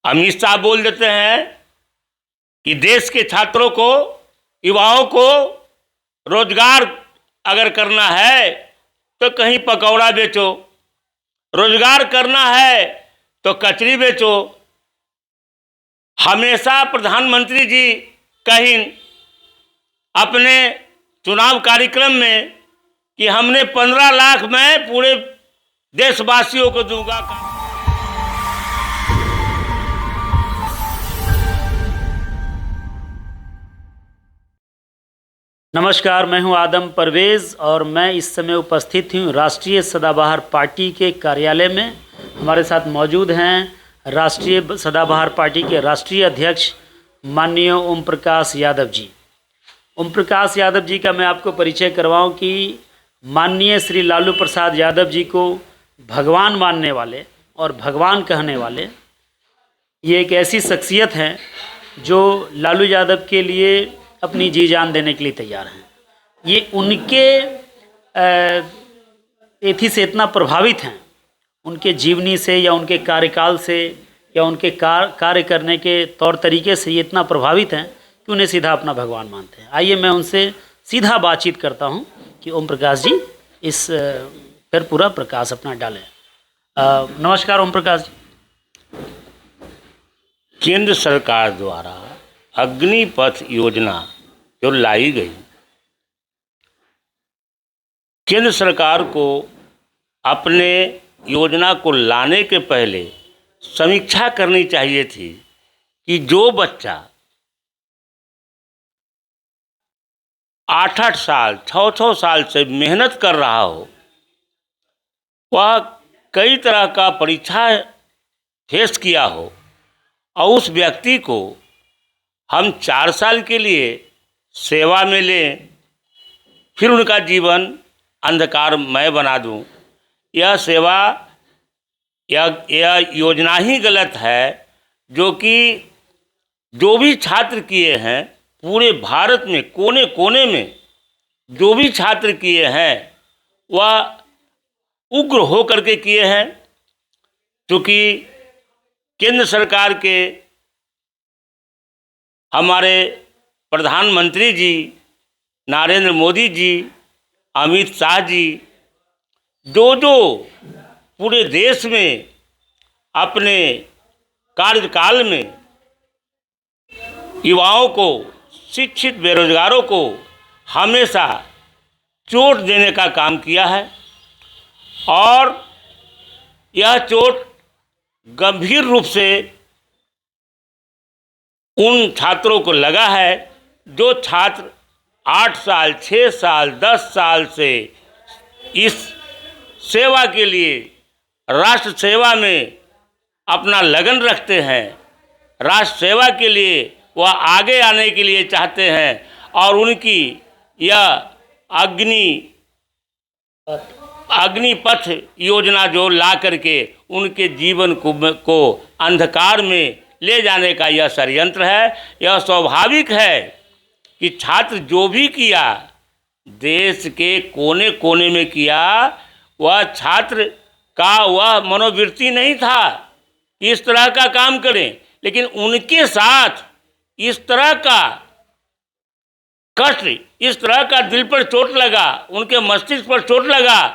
अमित शाह बोल देते हैं कि देश के छात्रों को, युवाओं को रोजगार अगर करना है तो कहीं पकौड़ा बेचो, रोजगार करना है तो कचरी बेचो। हमेशा प्रधानमंत्री जी कहीं अपने चुनाव कार्यक्रम में कि हमने 15 लाख मैं पूरे देशवासियों को दूंगा। नमस्कार, मैं हूं आदम परवेज़ और मैं इस समय उपस्थित हूं राष्ट्रीय सदाबहार पार्टी के कार्यालय में। हमारे साथ मौजूद हैं राष्ट्रीय सदाबहार पार्टी के राष्ट्रीय अध्यक्ष माननीय ओम प्रकाश यादव जी। ओम प्रकाश यादव जी का मैं आपको परिचय करवाऊं कि माननीय श्री लालू प्रसाद यादव जी को भगवान मानने वाले और भगवान कहने वाले ये एक ऐसी शख्सियत हैं जो लालू यादव के लिए अपनी जी जान देने के लिए तैयार हैं। ये उनके एथी से इतना प्रभावित हैं, उनके जीवनी से या उनके कार्यकाल से या उनके कार्य करने के तौर तरीके से ये इतना प्रभावित हैं कि उन्हें सीधा अपना भगवान मानते हैं। आइए मैं उनसे सीधा बातचीत करता हूं कि ओम प्रकाश जी इस पर पूरा प्रकाश अपना डालें। नमस्कार ओम प्रकाश जी। केंद्र सरकार द्वारा अग्निपथ योजना जो लाई गई, केंद्र सरकार को अपने योजना को लाने के पहले समीक्षा करनी चाहिए थी कि जो बच्चा 8-8 साल 6-6 साल से मेहनत कर रहा हो, वह कई तरह का परीक्षा फेस किया हो और उस व्यक्ति को हम 4 साल के लिए सेवा में लें, फिर उनका जीवन अंधकारमय बना दूं, यह सेवा यह योजना ही गलत है। जो कि जो भी छात्र किए हैं पूरे भारत में कोने कोने में जो भी छात्र किए हैं वह उग्र होकर के किए हैं। क्योंकि केंद्र सरकार के हमारे प्रधानमंत्री जी नरेंद्र मोदी जी, अमित शाह जी जो पूरे देश में अपने कार्यकाल में युवाओं को, शिक्षित बेरोजगारों को हमेशा चोट देने का काम किया है और यह चोट गंभीर रूप से उन छात्रों को लगा है जो छात्र 8 साल 6 साल 10 साल से इस सेवा के लिए, राष्ट्र सेवा में अपना लगन रखते हैं, राष्ट्र सेवा के लिए वह आगे आने के लिए चाहते हैं और उनकी यह अग्निपथ योजना जो ला करके उनके जीवन को अंधकार में ले जाने का यह षड्यंत्र है। यह स्वाभाविक है कि छात्र जो भी किया देश के कोने कोने में किया, वह छात्र का वह मनोवृत्ति नहीं था इस तरह का काम करें, लेकिन उनके साथ इस तरह का कष्ट, इस तरह का दिल पर चोट लगा, उनके मस्तिष्क पर चोट लगा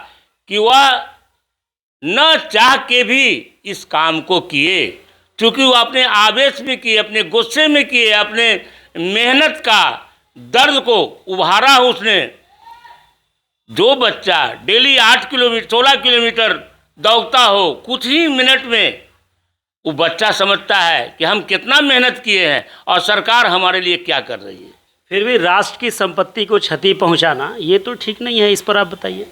कि वह न चाह के भी इस काम को किए। क्योंकि वो अपने आवेश में किए, अपने गुस्से में किए, अपने मेहनत का दर्द को उभारा उसने। जो बच्चा डेली 8 किलोमीटर 16 किलोमीटर दौड़ता हो कुछ ही मिनट में, वो बच्चा समझता है कि हम कितना मेहनत किए हैं और सरकार हमारे लिए क्या कर रही है। फिर भी राष्ट्र की संपत्ति को क्षति पहुंचाना ये तो ठीक नहीं है, इस पर आप बताइए।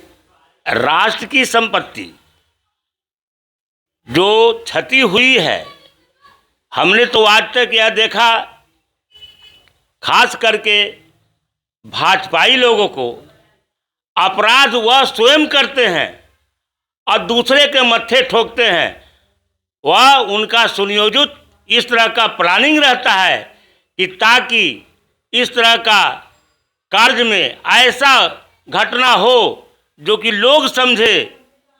राष्ट्र की संपत्ति जो क्षति हुई है, हमने तो आज तक यह देखा, खास करके भाजपाई लोगों को अपराध वह स्वयं करते हैं और दूसरे के मत्थे ठोकते हैं। वह उनका सुनियोजित इस तरह का प्लानिंग रहता है कि ताकि इस तरह का कार्य में ऐसा घटना हो जो कि लोग समझे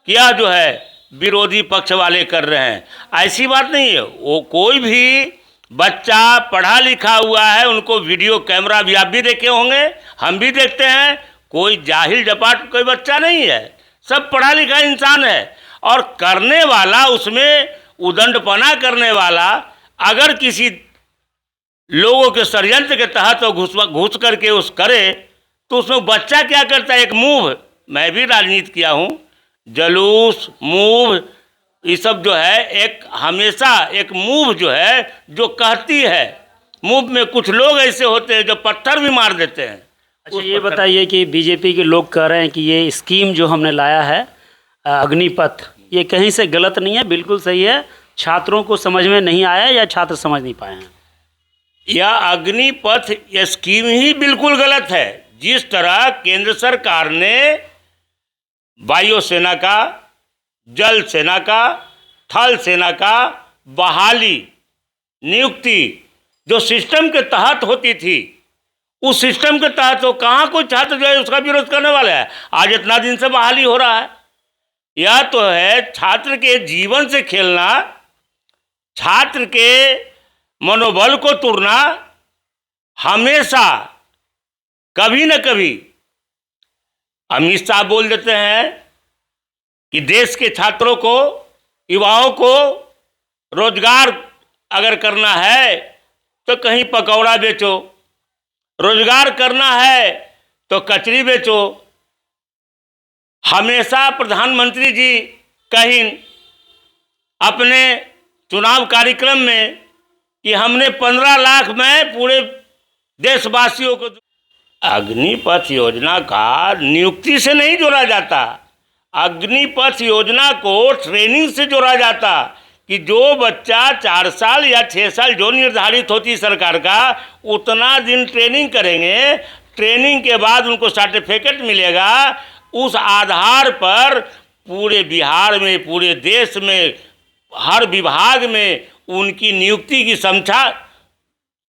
कि यह जो है विरोधी पक्ष वाले कर रहे हैं। ऐसी बात नहीं है। वो कोई भी बच्चा पढ़ा लिखा हुआ है, उनको वीडियो कैमरा भी आप भी देखे होंगे, हम भी देखते हैं। कोई जाहिल जपाट कोई बच्चा नहीं है, सब पढ़ा लिखा इंसान है। और करने वाला, उसमें उदंडपना करने वाला अगर किसी लोगों के षड्यंत्र के तहत वो घुस करके उस करे, तो उसमें बच्चा क्या करता है? एक मूव, मैं भी राजनीति किया हूँ, जलूस, मूव, ये सब जो है एक हमेशा एक मूव जो है जो कहती है, मूव में कुछ लोग ऐसे होते हैं जो पत्थर भी मार देते हैं। अच्छा, ये बताइए कि बीजेपी के लोग कह रहे हैं कि ये स्कीम जो हमने लाया है अग्निपथ, ये कहीं से गलत नहीं है, बिल्कुल सही है, छात्रों को समझ में नहीं आया या छात्र समझ नहीं पाए हैं? यह अग्निपथ स्कीम ही बिल्कुल गलत है। जिस तरह केंद्र सरकार ने वायुसेना का, जल सेना का, थल सेना का बहाली, नियुक्ति जो सिस्टम के तहत होती थी, उस सिस्टम के तहत तो कहाँ कोई छात्र जो है उसका विरोध करने वाला है? आज इतना दिन से बहाली हो रहा है। यह तो है छात्र के जीवन से खेलना, छात्र के मनोबल को तोड़ना। हमेशा कभी न कभी अमित शाह बोल देते हैं कि देश के छात्रों को, युवाओं को रोजगार अगर करना है तो कहीं पकौड़ा बेचो, रोजगार करना है तो कचरी बेचो। हमेशा प्रधानमंत्री जी कहीं अपने चुनाव कार्यक्रम में कि हमने 15 लाख में पूरे देशवासियों को। अग्निपथ योजना का नियुक्ति से नहीं जोड़ा जाता, अग्निपथ योजना को ट्रेनिंग से जोड़ा जाता कि जो बच्चा 4 साल या 6 साल जो निर्धारित होती सरकार का, उतना दिन ट्रेनिंग करेंगे, ट्रेनिंग के बाद उनको सर्टिफिकेट मिलेगा। उस आधार पर पूरे बिहार में, पूरे देश में, हर विभाग में उनकी नियुक्ति की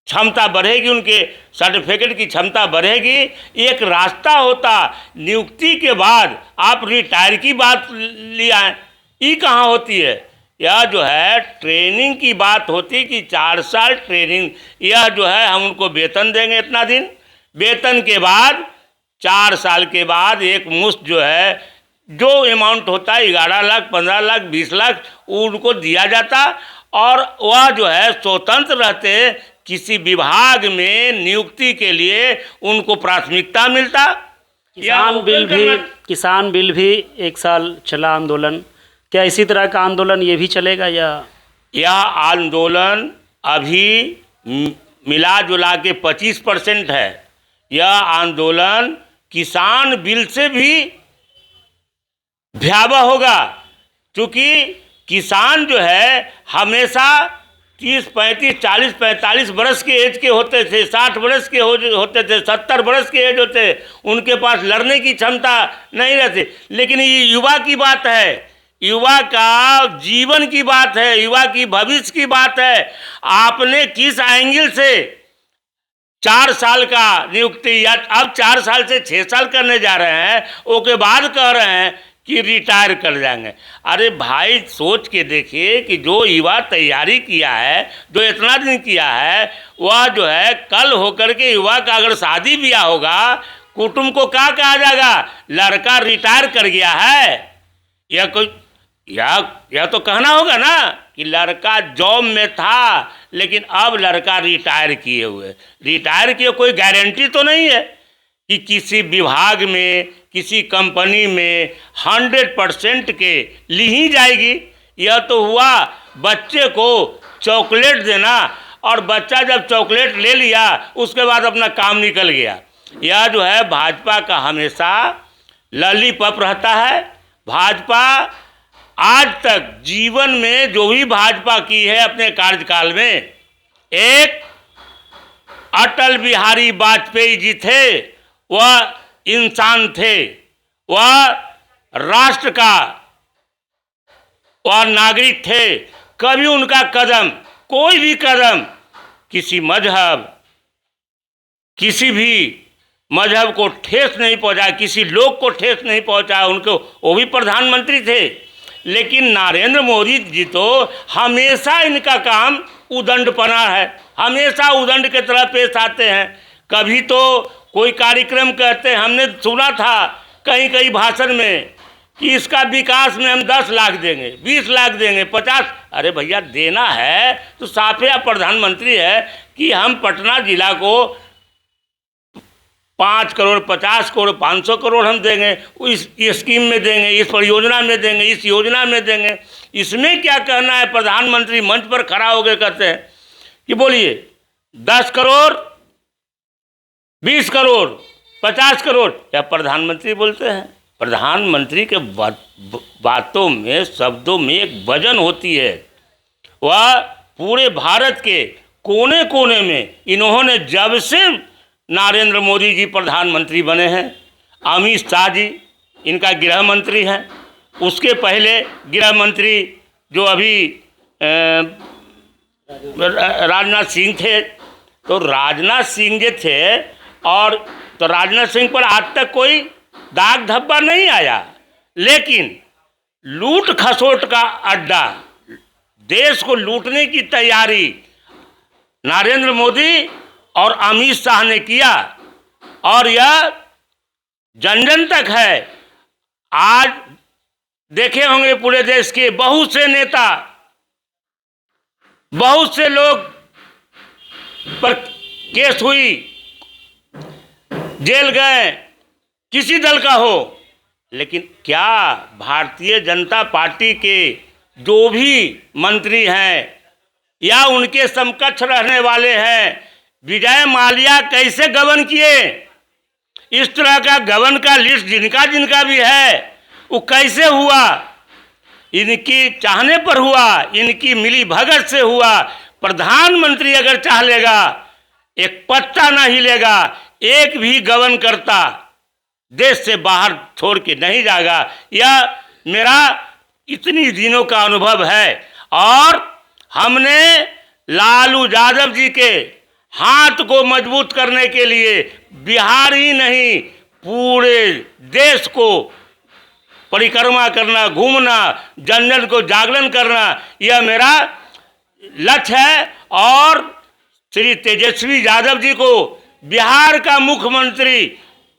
क्षमता बढ़ेगी, उनके सर्टिफिकेट की क्षमता बढ़ेगी। एक रास्ता होता, नियुक्ति के बाद आप रिटायर की बात लिया है, ये कहाँ होती है? यह जो है ट्रेनिंग की बात होती कि 4 साल ट्रेनिंग, यह जो है हम उनको वेतन देंगे इतना दिन, वेतन के बाद 4 साल के बाद एक मुश्त जो है, जो अमाउंट होता है 11 लाख, 15 लाख, 20 लाख, उनको दिया जाता। और वह जो है स्वतंत्र रहते, किसी विभाग में नियुक्ति के लिए उनको प्राथमिकता मिलता। किसान बिल भी 1 साल चला आंदोलन, क्या इसी तरह का आंदोलन ये भी चलेगा? या यह आंदोलन अभी मिला जुला के 25% है। यह आंदोलन किसान बिल से भी भयावह होगा, क्योंकि किसान जो है हमेशा 30, 35, 40, 45 बरस के एज के होते थे, 60 बरस के होते थे, 70 बरस के एज होते, उनके पास लड़ने की क्षमता नहीं रहती। लेकिन ये युवा की बात है, युवा का जीवन की बात है, युवा की भविष्य की बात है। आपने किस एंगल से 4 साल का नियुक्ति या अब 4 साल से 6 साल करने जा रहे हैं, उसके बाद कह रहे हैं कि रिटायर कर जाएंगे। अरे भाई, सोच के देखिए कि जो युवा तैयारी किया है, जो इतना दिन किया है, वह जो है कल होकर के युवा का अगर शादी ब्याह होगा, कुटुंब को क्या कहा जाएगा? लड़का रिटायर कर गया है। यह कोई या तो कहना होगा ना कि लड़का जॉब में था लेकिन अब लड़का रिटायर किए हुए। रिटायर किए कोई गारंटी तो नहीं है कि किसी विभाग में, किसी कंपनी में 100% के ली ही जाएगी। यह तो हुआ बच्चे को चॉकलेट देना, और बच्चा जब चॉकलेट ले लिया उसके बाद अपना काम निकल गया। यह जो है भाजपा का हमेशा लॉलीपॉप रहता है। भाजपा आज तक जीवन में जो भी भाजपा की है अपने कार्यकाल में, एक अटल बिहारी वाजपेयी जी थे, वह इंसान थे, वह राष्ट्र का वह नागरिक थे। कभी उनका कदम, कोई भी कदम किसी भी मजहब को ठेस नहीं पहुंचा, किसी लोग को ठेस नहीं पहुंचा। उनको, वो भी प्रधानमंत्री थे। लेकिन नरेंद्र मोदी जी तो हमेशा इनका काम उदंडपना है, हमेशा उदंड के तरह पेश आते हैं। कभी तो कोई कार्यक्रम कहते हैं, हमने सुना था कहीं कहीं भाषण में कि इसका विकास में हम 10 लाख देंगे, 20 लाख देंगे, 50। अरे भैया देना है तो साफे या प्रधानमंत्री है कि हम पटना जिला को 5 करोड़, 50 करोड़, 500 करोड़ हम देंगे, इस स्कीम में देंगे, इस परियोजना में देंगे, इस योजना में देंगे। इसमें क्या कहना है? प्रधानमंत्री मंच पर खड़ा होकर कहते हैं कि बोलिए 10 करोड़, 20 करोड़, 50 करोड़। क्या प्रधानमंत्री बोलते हैं? प्रधानमंत्री के बातों में, शब्दों में एक वजन होती है। वह पूरे भारत के कोने कोने में इन्होंने, जब से नरेंद्र मोदी जी प्रधानमंत्री बने हैं, अमित शाह जी इनका गृह मंत्री हैं, उसके पहले गृह मंत्री जो अभी राजनाथ सिंह थे, तो राजनाथ सिंह जो थे, और तो राजनाथ सिंह पर आज तक कोई दाग धब्बा नहीं आया, लेकिन लूट खसोट का अड्डा, देश को लूटने की तैयारी नरेंद्र मोदी और अमित शाह ने किया, और यह जन जन तक है। आज देखे होंगे पूरे देश के बहुत से नेता, बहुत से लोग पर केस हुई, जेल गए, किसी दल का हो, लेकिन क्या भारतीय जनता पार्टी के जो भी मंत्री हैं या उनके समकक्ष रहने वाले हैं, विजय माल्या कैसे गबन किए? इस तरह का गबन का लिस्ट जिनका जिनका भी है वो कैसे हुआ? इनकी चाहने पर हुआ, इनकी मिली भगत से हुआ। प्रधानमंत्री अगर चाह लेगा, एक पत्ता न हिलेगा, एक भी गबन करता देश से बाहर छोड़ के नहीं जाएगा। यह मेरा इतनी दिनों का अनुभव है। और हमने लालू यादव जी के हाथ को मजबूत करने के लिए बिहार ही नहीं, पूरे देश को परिक्रमा करना, घूमना, जन जन को जागरण करना, यह मेरा लक्ष्य है। और श्री तेजस्वी यादव जी को बिहार का मुख्यमंत्री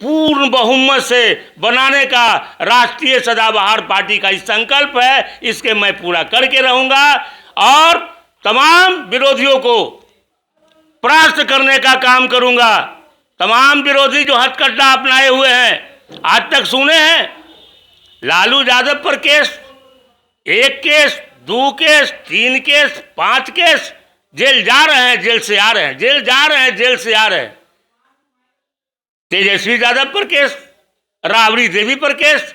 पूर्ण बहुमत से बनाने का राष्ट्रीय सदाबहार पार्टी का संकल्प है। इसके मैं पूरा करके रहूँगा और तमाम विरोधियों को परास्त करने का काम करूँगा। तमाम विरोधी जो हथकंडा अपनाए हुए हैं, आज तक सुने हैं, लालू यादव पर case, 1 case, 2 case, 3 case, 5 case, jail जा रहे हैं, जेल से आ रहे हैं, जेल जा रहे हैं, जेल से आ रहे हैं। तेजस्वी यादव पर केस, राबड़ी देवी पर केस।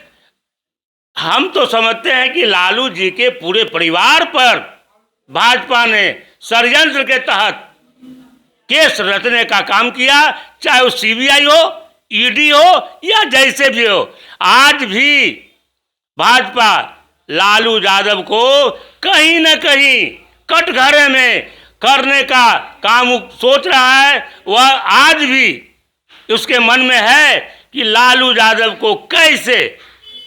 हम तो समझते हैं कि लालू जी के पूरे परिवार पर भाजपा ने षड्यंत्र के तहत केस रचने का काम किया, चाहे वो सीबीआई हो, ईडी हो या जैसे भी हो। आज भी भाजपा लालू यादव को कहीं न कहीं कटघरे में करने का काम सोच रहा है। वह आज भी उसके मन में है कि लालू यादव को कैसे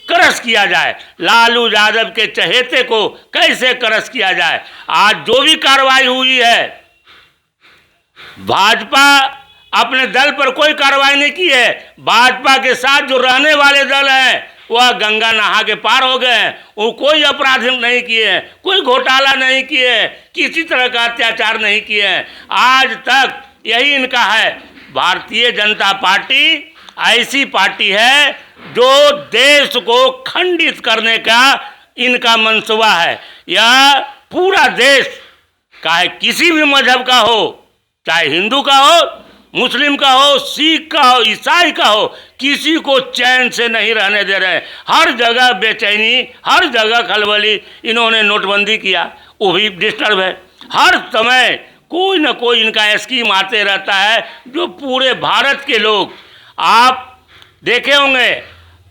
क्रश किया जाए, लालू यादव के चहेते को कैसे क्रश किया जाए। आज जो भी कार्रवाई हुई है, भाजपा अपने दल पर कोई कार्रवाई नहीं की है। भाजपा के साथ जो रहने वाले दल हैं वह गंगा नहा के पार हो गए हैं। वो कोई अपराध नहीं किए हैं, कोई घोटाला नहीं किए हैं, किसी तरह का अत्याचार नहीं किए हैं। आज तक यही इनका है। भारतीय जनता पार्टी ऐसी पार्टी है जो देश को खंडित करने का इनका मंसूबा है। यह पूरा देश, चाहे किसी भी मजहब का हो, चाहे हिंदू का हो, मुस्लिम का हो, सिख का हो, ईसाई का हो, किसी को चैन से नहीं रहने दे रहे। हर जगह बेचैनी, हर जगह खलबली। इन्होंने नोटबंदी किया, वो भी डिस्टर्ब है। हर समय कोई ना कोई इनका स्कीम आते रहता है जो पूरे भारत के लोग, आप देखे होंगे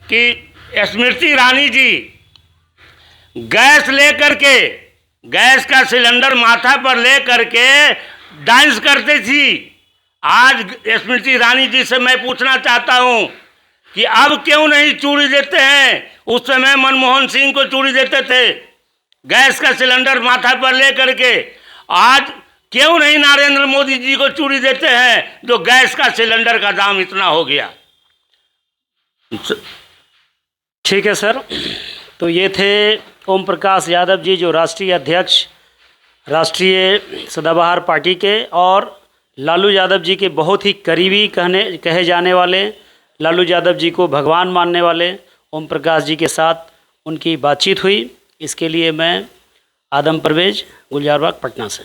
कि स्मृति ईरानी जी गैस लेकर के, गैस का सिलेंडर माथा पर ले करके डांस करती थी। आज स्मृति ईरानी जी से मैं पूछना चाहता हूँ कि अब क्यों नहीं चूड़ी देते हैं। उस समय मनमोहन सिंह को चूड़ी देते थे गैस का सिलेंडर माथा पर ले करके। आज क्यों नहीं नरेंद्र मोदी जी को चूड़ी देते हैं जो गैस का सिलेंडर का दाम इतना हो गया। ठीक है सर, तो ये थे ओम प्रकाश यादव जी, जो राष्ट्रीय अध्यक्ष राष्ट्रीय सदाबहार पार्टी के और लालू यादव जी के बहुत ही करीबी कहे जाने वाले, लालू यादव जी को भगवान मानने वाले ओम प्रकाश जी के साथ उनकी बातचीत हुई। इसके लिए मैं आदम परवेज, गुलजारबाग, पटना से।